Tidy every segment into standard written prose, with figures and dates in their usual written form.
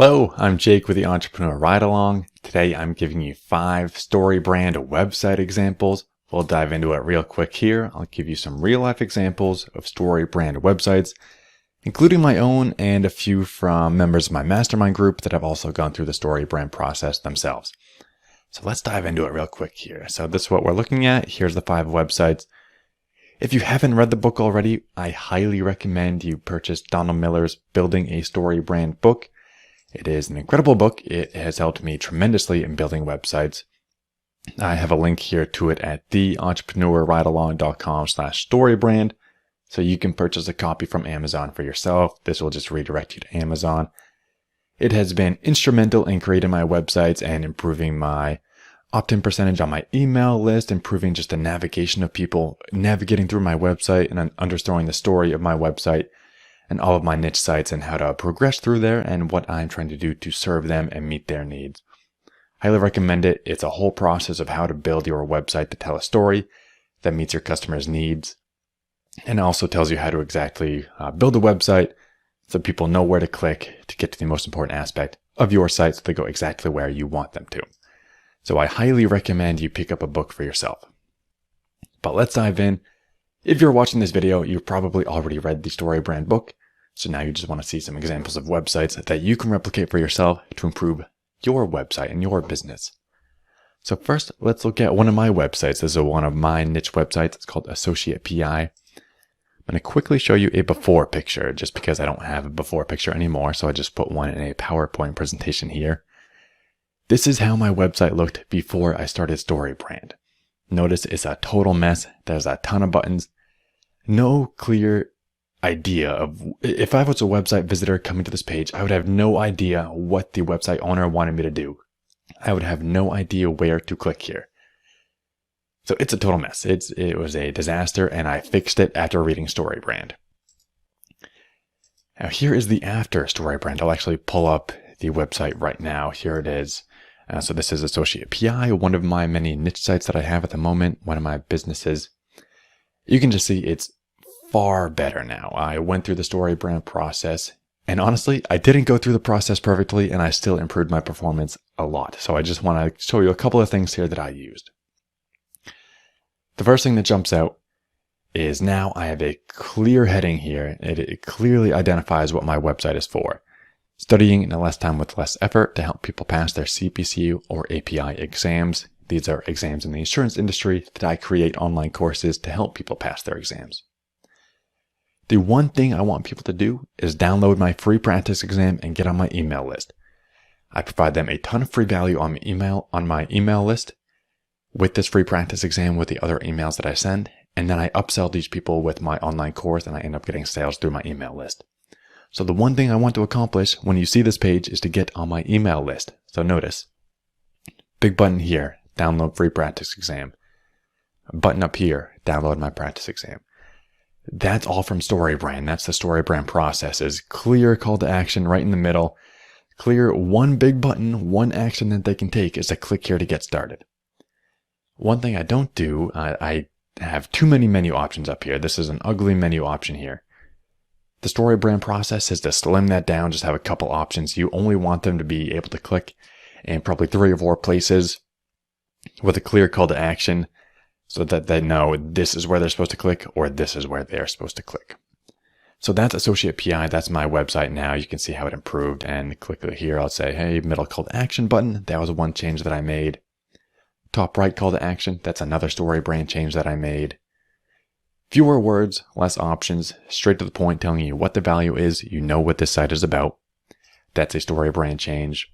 Hello, I'm Jake with the Entrepreneur Ride Along. Today I'm giving you 5 StoryBrand website examples. We'll dive into it real quick here. I'll give you some real life examples of StoryBrand websites, including my own and a few from members of my mastermind group that have also gone through the StoryBrand process themselves. So let's dive into it real quick here. So this is what we're looking at. Here's the 5 websites. If you haven't read the book already, I highly recommend you purchase Donald Miller's Building a StoryBrand book. It is an incredible book. It has helped me tremendously in building websites. I have a link here to it at theentrepreneurridealong.com/storybrand. So you can purchase a copy from Amazon for yourself. This will just redirect you to Amazon. It has been instrumental in creating my websites and improving my opt-in percentage on my email list, improving just the navigation of people navigating through my website and understanding the story of my website and all of my niche sites and how to progress through there and what I'm trying to do to serve them and meet their needs. Highly recommend it. It's a whole process of how to build your website to tell a story that meets your customers' needs, and also tells you how to exactly build a website so people know where to click to get to the most important aspect of your site so they go exactly where you want them to. So I highly recommend you pick up a book for yourself. But let's dive in. If you're watching this video, you've probably already read the StoryBrand book. So now you just want to see some examples of websites that you can replicate for yourself to improve your website and your business. So first, let's look at one of my websites. This is one of my niche websites. It's called AssociatePI. I'm going to quickly show you a before picture just because I don't have a before picture anymore. So I just put one in a PowerPoint presentation here. This is how my website looked before I started StoryBrand. Notice it's a total mess. There's a ton of buttons. No clear idea of, if I was a website visitor coming to this page, I would have no idea what the website owner wanted me to do. I would have no idea where to click here. So it's a total mess. It was a disaster, and I fixed it after reading StoryBrand. Now here is the after StoryBrand. I'll actually pull up the website right now. Here it is. So this is AssociatePI, one of my many niche sites that I have at the moment, one of my businesses. You can just see it's far better now. I went through the StoryBrand process, and honestly, I didn't go through the process perfectly, and I still improved my performance a lot. So I just want to show you a couple of things here that I used. The first thing that jumps out is now I have a clear heading here. It clearly identifies what my website is for. Studying in less time with less effort to help people pass their CPC or API exams. These are exams in the insurance industry that I create online courses to help people pass their exams. The one thing I want people to do is download my free practice exam and get on my email list. I provide them a ton of free value on my email list with this free practice exam with the other emails that I send, and then I upsell these people with my online course and I end up getting sales through my email list. So the one thing I want to accomplish when you see this page is to get on my email list. So notice, big button here, download free practice exam. Button up here, download my practice exam. That's all from StoryBrand. That's the StoryBrand process. Is clear call to action right in the middle. Clear one big button, one action that they can take is to click here to get started. One thing I don't do, I have too many menu options up here. This is an ugly menu option here. The StoryBrand process is to slim that down, just have a couple options. You only want them to be able to click in probably 3 or 4 places with a clear call to action so that they know this is where they're supposed to click or this is where they're supposed to click. So that's AssociatePI. That's my website now. You can see how it improved, and click here. I'll say, hey, middle call to action button. That was one change that I made. Top right call to action. That's another StoryBrand change that I made. Fewer words, less options, straight to the point, telling you what the value is. You know what this site is about. That's a StoryBrand change.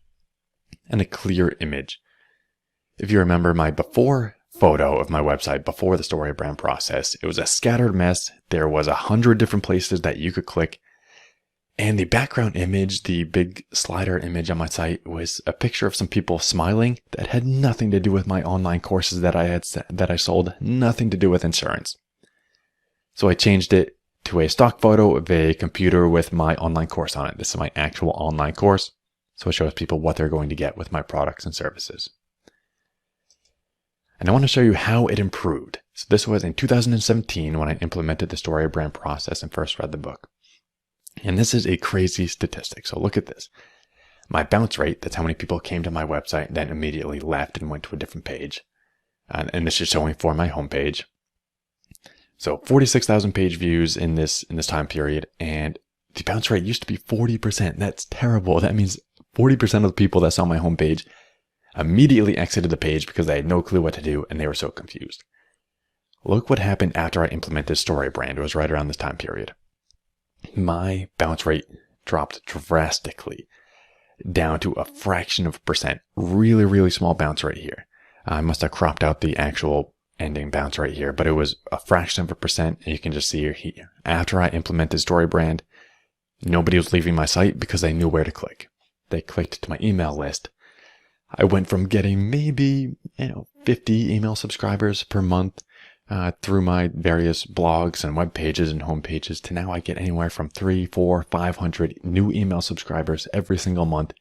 And a clear image. If you remember my before photo of my website before the StoryBrand process, it was a scattered mess. There was 100 different places that you could click. And the background image, the big slider image on my site, was a picture of some people smiling that had nothing to do with my online courses that I sold, nothing to do with insurance. So I changed it to a stock photo of a computer with my online course on it. This is my actual online course. So it shows people what they're going to get with my products and services. And I want to show you how it improved. So this was in 2017 when I implemented the StoryBrand process and first read the book. And this is a crazy statistic. So look at this. My bounce rate, that's how many people came to my website and then immediately left and went to a different page. And this is showing for my homepage. So 46,000 page views in this time period, and the bounce rate used to be 40%. That's terrible. That means 40% of the people that saw my homepage immediately exited the page because they had no clue what to do and they were so confused. Look what happened after I implemented StoryBrand. It was right around this time period. My bounce rate dropped drastically down to a fraction of a percent. Really, really small bounce rate here. I must have cropped out the actual ending bounce rate here, but it was a fraction of a percent. And you can just see here, after I implemented StoryBrand, nobody was leaving my site because they knew where to click. They clicked to my email list. I went from getting maybe 50 email subscribers per month through my various blogs and web pages and home pages to now I get anywhere from 300, 400, 500 new email subscribers every single month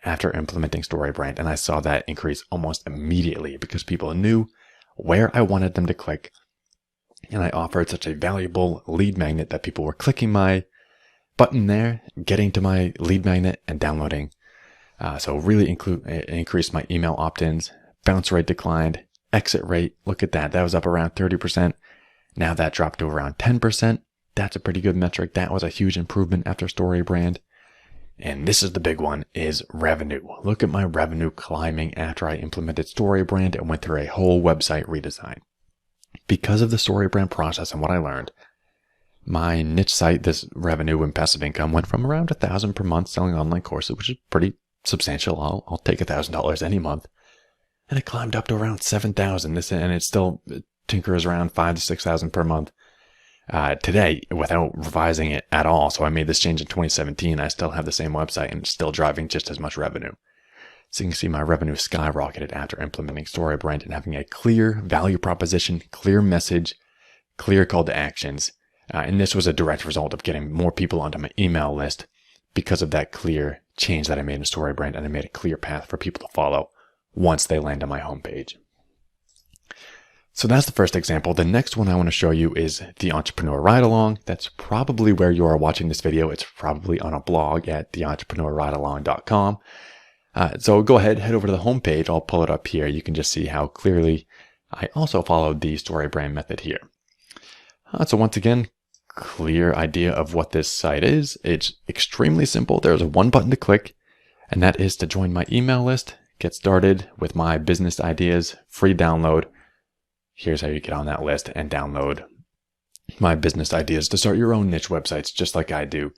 after implementing StoryBrand. And I saw that increase almost immediately because people knew where I wanted them to click. And I offered such a valuable lead magnet that people were clicking my button there, getting to my lead magnet and downloading. So really increased my email opt-ins, bounce rate declined, exit rate. Look at that. That was up around 30%. Now that dropped to around 10%. That's a pretty good metric. That was a huge improvement after StoryBrand. And this is the big one, is revenue. Look at my revenue climbing after I implemented StoryBrand and went through a whole website redesign. Because of the StoryBrand process and what I learned, my niche site, this revenue and passive income, went from around $1,000 per month selling online courses, which is pretty substantial. I'll take $1,000 any month. And it climbed up to around $7,000. And it still tinkers around $5,000 to $6,000 per month today without revising it at all. So I made this change in 2017. I still have the same website and it's still driving just as much revenue. So you can see my revenue skyrocketed after implementing StoryBrand and having a clear value proposition, clear message, clear call to actions. And this was a direct result of getting more people onto my email list because of that clear change that I made in StoryBrand, and I made a clear path for people to follow once they land on my homepage. So that's the first example. The next one I want to show you is the Entrepreneur Ride Along. That's probably where you are watching this video. It's probably on a blog at theentrepreneurridealong.com. So go ahead, head over to the homepage. I'll pull it up here. You can just see how clearly I also followed the StoryBrand method here. So once again, clear idea of what this site is. It's extremely simple. There's one button to click, and that is to join my email list, get started with my business ideas, free download. Here's how you get on that list and download my business ideas to start your own niche websites, just like I do.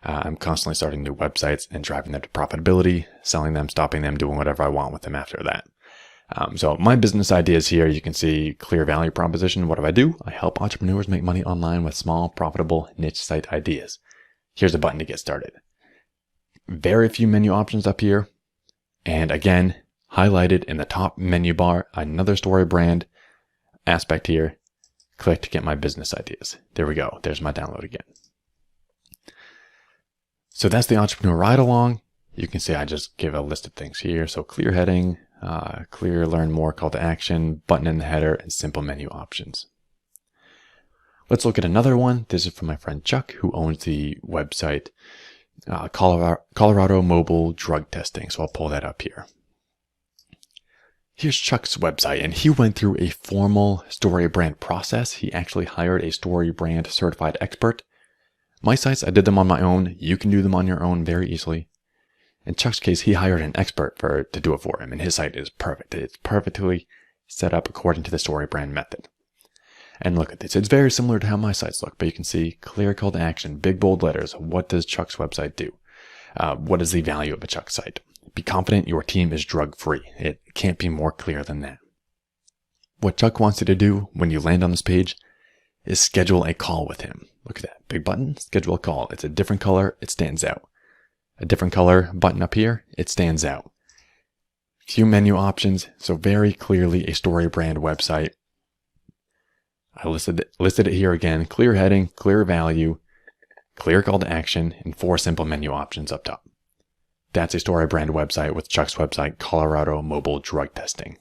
I'm constantly starting new websites and driving them to profitability, selling them, stopping them, doing whatever I want with them after that. So my business ideas here, you can see clear value proposition. What do? I help entrepreneurs make money online with small, profitable niche site ideas. Here's a button to get started. Very few menu options up here. And again, highlighted in the top menu bar, another StoryBrand aspect here. Click to get my business ideas. There we go. There's my download again. So that's the Entrepreneur Ride Along. You can see I just give a list of things here. So clear heading, clear learn more call to action, button in the header, and simple menu options. Let's look at another one. This is from my friend Chuck, who owns the website Colorado Mobile Drug Testing. So I'll pull that up here. Here's Chuck's website, and he went through a formal StoryBrand process. He actually hired a StoryBrand certified expert. My sites, I did them on my own. You can do them on your own very easily. In Chuck's case, he hired an expert to do it for him, and his site is perfect. It's perfectly set up according to the StoryBrand method. And look at this. It's very similar to how my sites look, but you can see clear call to action, big bold letters. What does Chuck's website do? What is the value of a Chuck site? Be confident your team is drug-free. It can't be more clear than that. What Chuck wants you to do when you land on this page is schedule a call with him. Look at that big button, schedule a call. It's a different color, it stands out. A different color button up here, it stands out. Few menu options, so very clearly a StoryBrand website. I listed it here again, clear heading, clear value, clear call to action, and 4 simple menu options up top. That's a StoryBrand website with Chuck's website, Colorado Mobile Drug Testing.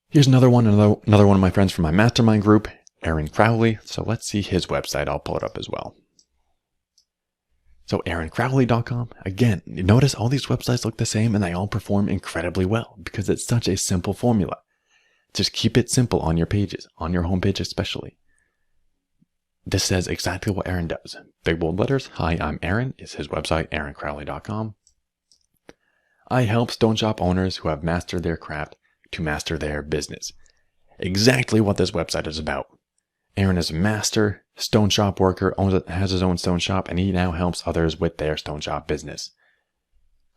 Here's another one of my friends from my mastermind group, Aaron Crowley. So let's see his website. I'll pull it up as well. So AaronCrowley.com, again, notice all these websites look the same and they all perform incredibly well because it's such a simple formula. Just keep it simple on your pages, on your homepage especially. This says exactly what Aaron does. Big bold letters, hi, I'm Aaron, is his website, AaronCrowley.com. I help stone shop owners who have mastered their craft to master their business. Exactly what this website is about. Aaron is a master stone shop worker, has his own stone shop, and he now helps others with their stone shop business.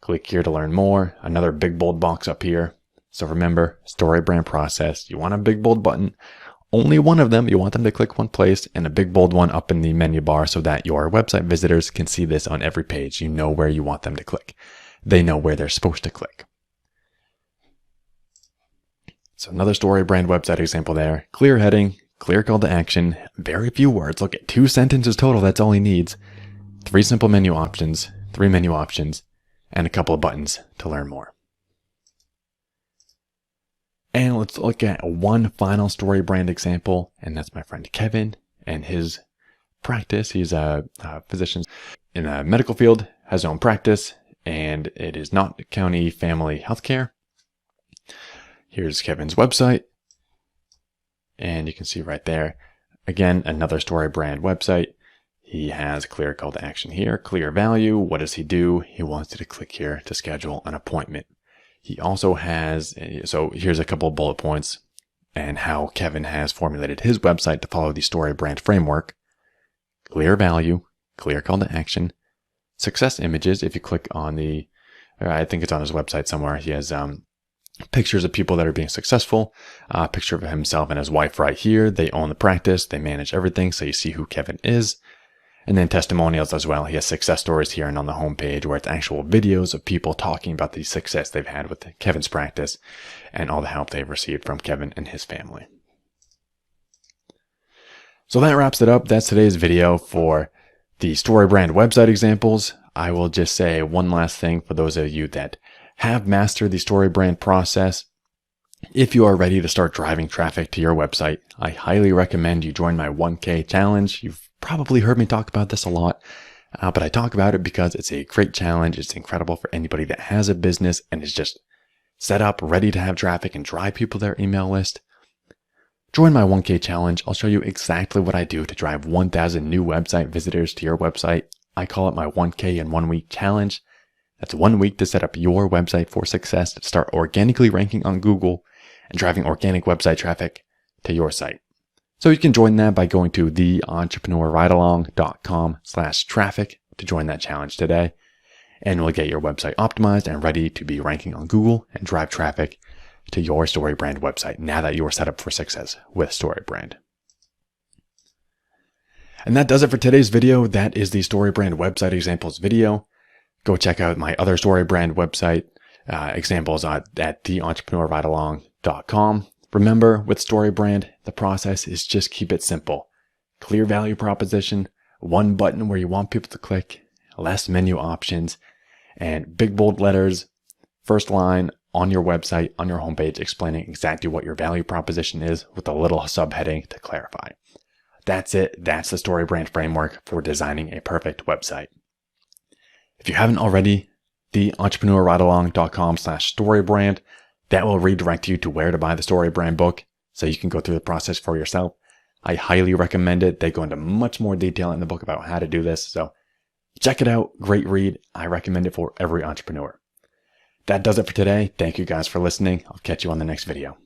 Click here to learn more. Another big bold box up here. So remember, StoryBrand process. You want a big bold button. Only one of them. You want them to click one place, and a big bold one up in the menu bar so that your website visitors can see this on every page. You know where you want them to click. They know where they're supposed to click. So another StoryBrand website example there. Clear heading. Clear call to action, very few words. Look at 2 sentences total, that's all he needs. 3 simple menu options, 3 menu options, and a couple of buttons to learn more. And let's look at one final StoryBrand example, and that's my friend Kevin and his practice. He's a physician in the medical field, has his own practice, and it is Knott County Family Healthcare. Here's Kevin's website. And you can see right there, again, another StoryBrand website. He has clear call to action here, clear value. What does he do? He wants you to click here to schedule an appointment. He also has, so here's a couple of bullet points and how Kevin has formulated his website to follow the StoryBrand framework. Clear value, clear call to action, success images. If you click on I think it's on his website somewhere. He has, pictures of people that are being successful, a picture of himself and his wife right here. They own the practice. They manage everything. So you see who Kevin is. And then testimonials as well. He has success stories here and on the homepage where it's actual videos of people talking about the success they've had with Kevin's practice and all the help they've received from Kevin and his family. So that wraps it up. That's today's video for the StoryBrand website examples. I will just say one last thing for those of you that have mastered the StoryBrand process. If you are ready to start driving traffic to your website, I highly recommend you join my 1K challenge. You've probably heard me talk about this a lot, but I talk about it because it's a great challenge. It's incredible for anybody that has a business and is just set up, ready to have traffic and drive people to their email list. Join my 1K challenge. I'll show you exactly what I do to drive 1,000 new website visitors to your website. I call it my 1K in 1 week challenge. That's 1 week to set up your website for success, to start organically ranking on Google and driving organic website traffic to your site. So you can join that by going to theentrepreneurridealong.com/traffic to join that challenge today. And we'll get your website optimized and ready to be ranking on Google and drive traffic to your StoryBrand website now that you are set up for success with StoryBrand. And that does it for today's video. That is the StoryBrand website examples video. Go check out my other StoryBrand website examples at theentrepreneurridealong.com. Remember, with StoryBrand, the process is just keep it simple. Clear value proposition, one button where you want people to click, less menu options, and big bold letters, first line on your website, on your homepage, explaining exactly what your value proposition is with a little subheading to clarify. That's it. That's the StoryBrand framework for designing a perfect website. If you haven't already, theentrepreneurridealong.com/StoryBrand, that will redirect you to where to buy the StoryBrand book so you can go through the process for yourself. I highly recommend it. They go into much more detail in the book about how to do this. So check it out. Great read. I recommend it for every entrepreneur. That does it for today. Thank you guys for listening. I'll catch you on the next video.